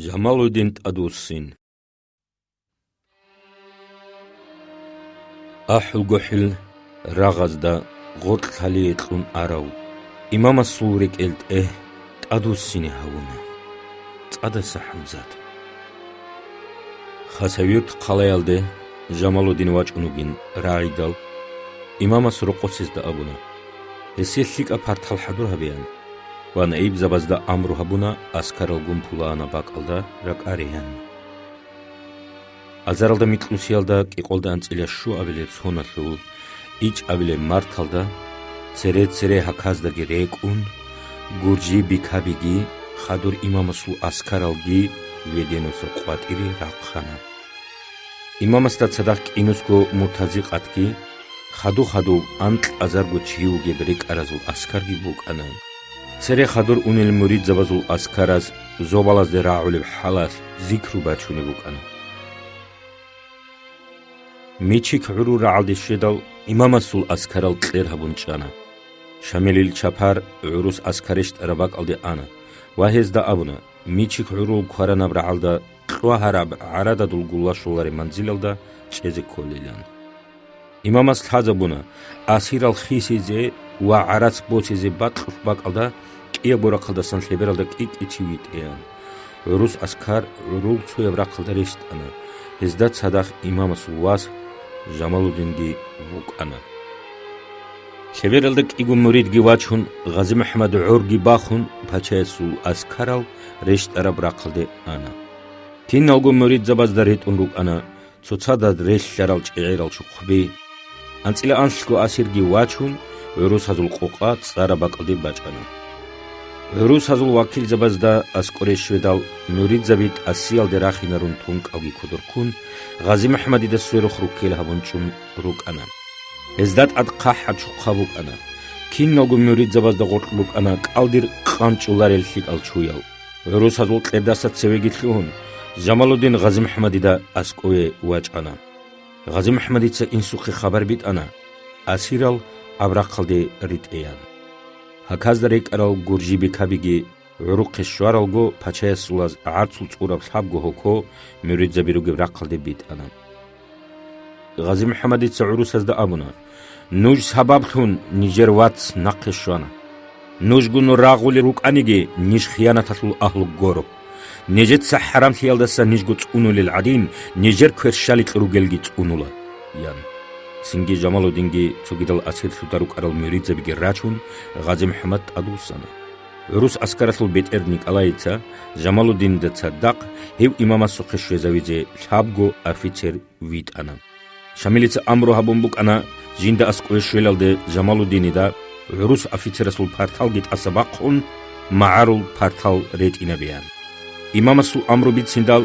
ჟამალუდინ ტადურსინ აჰლგოჰილ რაღაცდა ღორტლალი ეტყუნ არავ იმამა სულრიკ ელტე ტადურსინი ჰავუნა წადა საჰმზად ხასევიrt ყალაялდე ჟამალუდინ ვაჭუნუგინ რაიდალ იმამას როყოცის და აბუნა ესილიკა ფართალ ჰადურჰაბიან ვან იბზაბაზდა ამრუჰაბუნა ასკარალ გუმფულაანა ბაკალდა რაკარიან აზარალდა მიტყუსიალდა ყიყოლდა ანწილია შუ აბილებს ჰონალულ იჭ აბილე მართალდა ცერე ჰაკაზდა გირეკუნ გურჯი ბიქაბიგი ხადურ იმამასუ ასკარალგი ვედენოსო ყვატირი რაყხანა იმამასდა ცადახ კინუსგო მურთაზი ყატგი ხადუ ანტ აზარგო ჩიუგე ბრეკარაზულ ასკარგი ბუკანა ცერე ხადურ უნელ მურიდ ზაბაზულ ასკარაზ ზობალაზ დე რაულებ ჰალას ზიქრუ ბაჩუნი ბუკანა მიჩიქ ურუ რაალდი შედალ იმამასულ ასკარალ ყერჰაბუნჭანა შამილილ ჩაფარ ურუს ასკარეშ ტრაბაკალდი ანა ვაჰეზ და აბუნა მიჩიქ ურუ ქარანა რაალდა ყვაჰარაბ არადადულ გულაშულარი მანძილალდა ჭეზე ქოლილან იმამას თაზაბუნა ასირალ ხისიზე ვა არაც ბოციზე ბაკალდა ყია ბორაყალდა სანხლებერალდა ყიჩივიტიან რუს ასკარ რულ ცუევ რაყალდა რეშტანა ეზდა ცადახ იმამას ვას ჟამალუდინგი ვუკანა შევერალდა ყიგუ მურიდგი ვაჩუნ ღაზი მეჰმად ურგი ბახუნ ფაჩესულ ასკარალ რეშტარა ბრაყალდე ანა თინალგუ მურიდ ზაბაზდა რეტუნ რუკანა ცოცადა რეშლარალ ჭერალ ჩუხბი ანწილა ანსკო ასირგი ვაჩუნ რუსაზულ ყოყა წარა ბაყალდი ბაჭანა რუსაზულ ვაკილ ზაბაზდა ასკორეშვედალ მურიძაბით ასიალდე რახინარუნ თუნ ყავგი ქოდორქუნ ღაზი მეჰმადი და სვეროხრუ ქელჰაბუნჭუნ რუკანა ეზდათ ად ყაჰა ჩუხაბუკანა ქინოგუ მურიძაბაზდა ყორყბუკანა ყალდირ ყანჭულარელ ხიკალ ჩუიალ რუსაზულ ყედასა ცევეგითლუნ ჟამალუდინ ღაზი მეჰმადი და ასკოე ვაჭანა ღაზი მეჰმადიცა ინსუხი ხაბარ ბიტანა ასირალ აბრაყალდე რიტეან ჰაკაზდა რეკარალ გურჯი ბიქაბიგი რუყეშვარალგო ფაჩაესულაზ არცულ წურაბ ჰაბგო ჰოკო მურიძაბირუგე რაყალდე ბიტანა ღაზი მეჰმადიცა ურუსაზ და აბუნა ნუჯ საბაბთუნ ნიჯერ ვაც ნაყეშვანა ნუჯგუნ რაღული რუკანიგი ნიშ ხიანათასულ აჰლუ გორო ნეჯეთ საჰარამ თიალდასა ნიჯგუ წუნულილ ადინ ნეჯერ ქერშალი ყრუგელგი წუნულა იან სინგი ჟამალუდინგი ცუგიდალ ასირსუ დარუკარალ მურიძებიგი რაჩუნ ღაზი მეჰმად ტადუსანა რუს ასკარასულ ბეტერ ნიკალაიცა ჟამალუდინ და ცადაყ ჰევ იმამას სოხეშვეზავიძე ჰაბგო აფიცერ ვიტანა შამილიცა ამროჰაბუმბუკანა ჟინდა ასკოეშველალდე ჟამალუდინი და რუს აფიცერასულ ფართალგით ასაბაყუნ მაარულ ფართალ რეტინებიან იმამასულ ამრობით სინდალ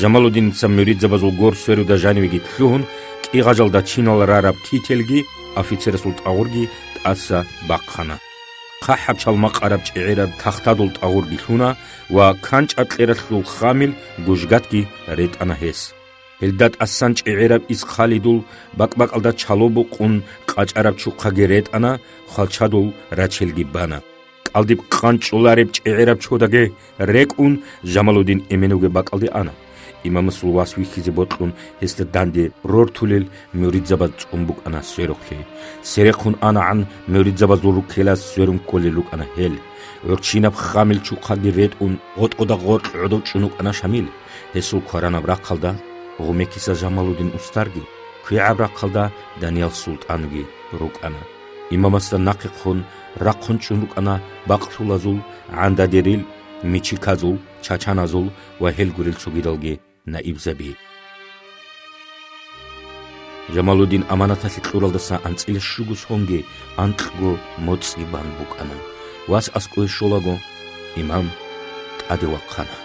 ჟამალუდინიცა მურიძებაზულ გორსვერუ და ჟანივიგი თლუჰუნ ყიღაჟალდა ჩინალ რარაბ თითელგი აფიცერასულ ტაღურგი ტასა ბაყხანა ხაჰაბ ჩალმაყარაბ ჭერად თახტადულ ტაღურგი ხუნა ვა ქანჭა ყერასულ ხამილ გუჟგატგი რეტანა ჰეს ელდათ ასან ჭერად ის ხალიდულ ბაკბაკალდა ჩალობუ ყუნ ყაჭარაბ ჩუხაგე რეტანა ხალჩადულ რაჩელგი ბანა ყალდი ყანჭულარებ ჭერად ჩოდაგე რეკუნ ჟამალუდინ ემენუგე ბაკალდი ანა იმამასულ ვასვიხიზე ბოტყუნ ესტ დანდე რორთულელ მურიძაბად წუმბუკანა სეროხლე სერეხუნ ანან მურიძაბად ლურუქელას სერუმ კოლელუკანა ჰელ ორჩინაბ ხამილ ჩუხაგი რეტუნ ოტყოდა ღორყოდო ჭუნუკანა შამილ ესულ ქარანა ბრაყალდა ღუმეკისა ჟამალუდინ უსტარგი ქიაბრაყალდა დანიელ სულტანგი რუკანა იმამასდა ნაყიხუნ რაყუნ ჭუნუკანა ბაყშულაზულ ანდადერილ მიჩიკაზულ ჩაჩანაზულ ვაჰელგურილ ჩუგიდალგი ნაიბზები ჟამალუდინ ამანათასი ყურალდასა ანწილე შუგუს ჰონგი ანტგო მოწიბან ბუკანა ვას ასკოე შოლაგო იმამ ტადე ვაყანა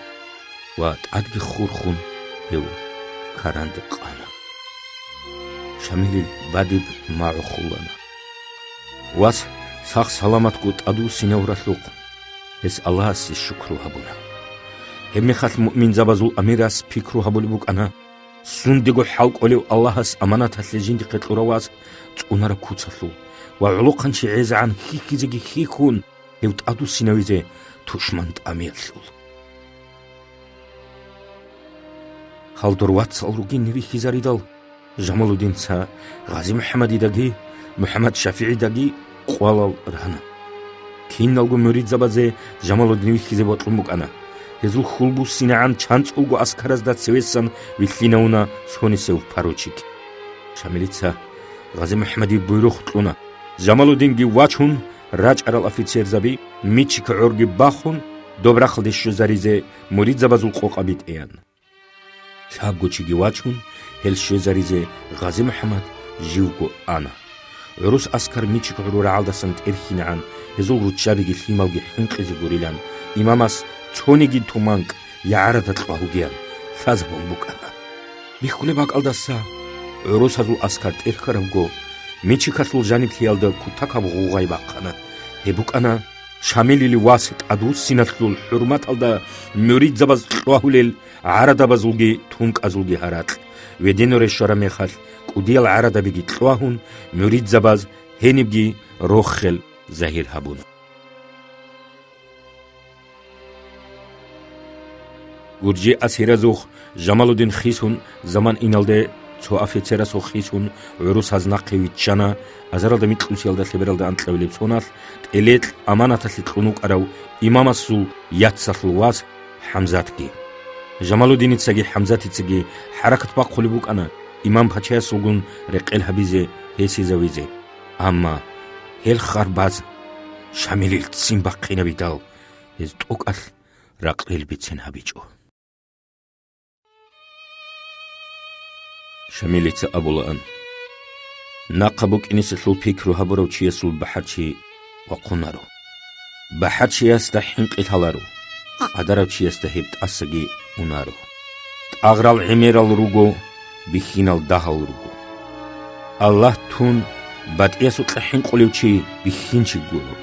ვა ტადგი ხურხუნ ეუ ქარანდ ყანა შამილი ბადიბ მაუხულანა ვას სახ სალამატ გუ ტადუ სინევრასლუყ ეს ალლაჰის შუქრუ ჰაბუნა ემეხალ მუმინ ზაბაზულ ამირას ფიქრუ ჰაბული ბუკანა სუნდიგო ჰალყოლევ ალლაჰის ამანათასი ჟინდი ყეთურავას წუნარა ქუცალუ ვა ულუყანში ეზან ჰიქიზიგი ჰიქუნ ევ ტადუ სინევიზე თუშმან ტამიალულ халдурват салруги ниви хизаридал Жамалудин ца Ғази Мухаммадидаги Мухаммад Шафиидаги қуалал рана кинналгу муридзабазе Жамалудин хизе ботлумбукана Хезул хулбу синаан чанцулгу аскаразда цевесан виллинауна сонисев паручик Шамилица Ғази Мухаммади буйрухтлуна Жамалудинги вачун раҷарал офицерзаби мичик урги бахун добрахлдишу заризе муридзабазул қоқабит эян Сабгучиги вачун هل زريزة غازي محمد جيوكو أنا عروس أسكر ميتشك عرورة عالدا سنت إرخين عن هزول روتشابيجي خيمالجي حنقزي غوريلان إماماس تونيجي تومانك يعرض تلقاهو جيان ثازبون بوك أنا بيخولي باك عالدا سا عروس هزول أسكر تإرخرمجو ميتشك هسول جانب خيالدا كتاكا بغوغاي باق أنا هبوك أنا شاملي لواسط أدوس سيناتلول حرمات عالدا مريد زباز تلقاهو عرضا بازولجي تونك أزولجي هارات ودينوري شرميخال قديل عرضا بيجي تلواهون مريد زباز هنبجي روخل زهير هابون ورجي أسيرازوخ جمالودين خيسون زمان إنالده تو أفيتسيراسو خيسون عروس هزناقي ويتشانا أزرالده ميتلوسيالده سيبرالده أنتلوليب سونال تقليت أمانة تلتلونوك أراو إمام السو ياتسالواز حمزاتكي جمالودين تسجي حمزة تسجي حركة باقولي بوك أنا إمام بحشة سوغون رقل حبيزة هسي زويزة أما هل خرباز شامل تسين باقينا بيدال هز توك أل رقل بيتسين هبيجو شامل تأبولان ناقبوك إني سلول بيكرو هبرو تشيسول بحرشي وقنارو بحرشي يستحين قتالارو قدرو تشيستهبت أسجي ونارو أغرال عميرال روغو بخينال دهال روغو الله تون بات إيسو تلحين قوليو چي بخين چيگورو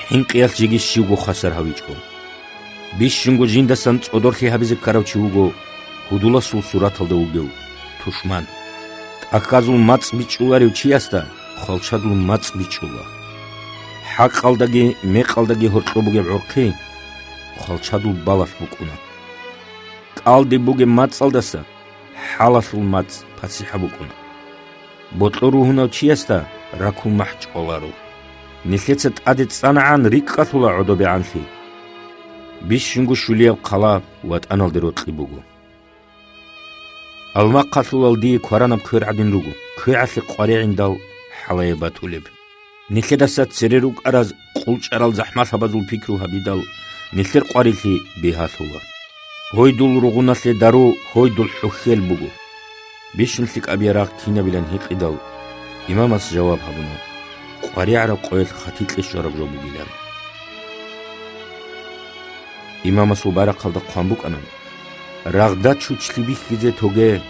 حين قيال جيگي شيوغو خسر هاويچو بيشنگو جيندا سنت odorخي هبيزي كاراو چيوغو هدولا سول صورات الدوغو تشمان أكازول ماц بيچولاريو چياستا خالچادول ماц بيچولا حق قالداگي مي قالداگي هورقوبوگي عرقي خالچادول بالاس بوكونا قالدي بوگي ماц алдаса حالاسول ماц پاسيحا بوكونا بوتلورو هوناو چياستا راكو محچولارو نيليڅت اديت صنعان ريقاتولا عدوبي عنلي بيشنگو شولياب قلا وات انالدرو قيبوگو الما قاتلول دي كوراناب كور عدين روگو كوعسي قوريعين دال حلايباتولب نيليداسات سريروك اراز قولچارال زحمات هبازول پيكرو هبيدال نيلر قوريلي بيهاتولا هويدول روغوناسي دارو هويدول حخيل بوگو بيشنلك ابيراق كينا بلان هيقيدال اماماس جواب هبونا قوريعرا قويل خطيتلي شرب جو بوگيلان имамасул барақалда қуанбук анам рағдат чучли бихизе тоге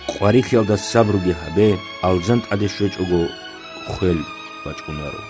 қвари хиалда сабруги хабе алжант аде шөчого хел бачунаро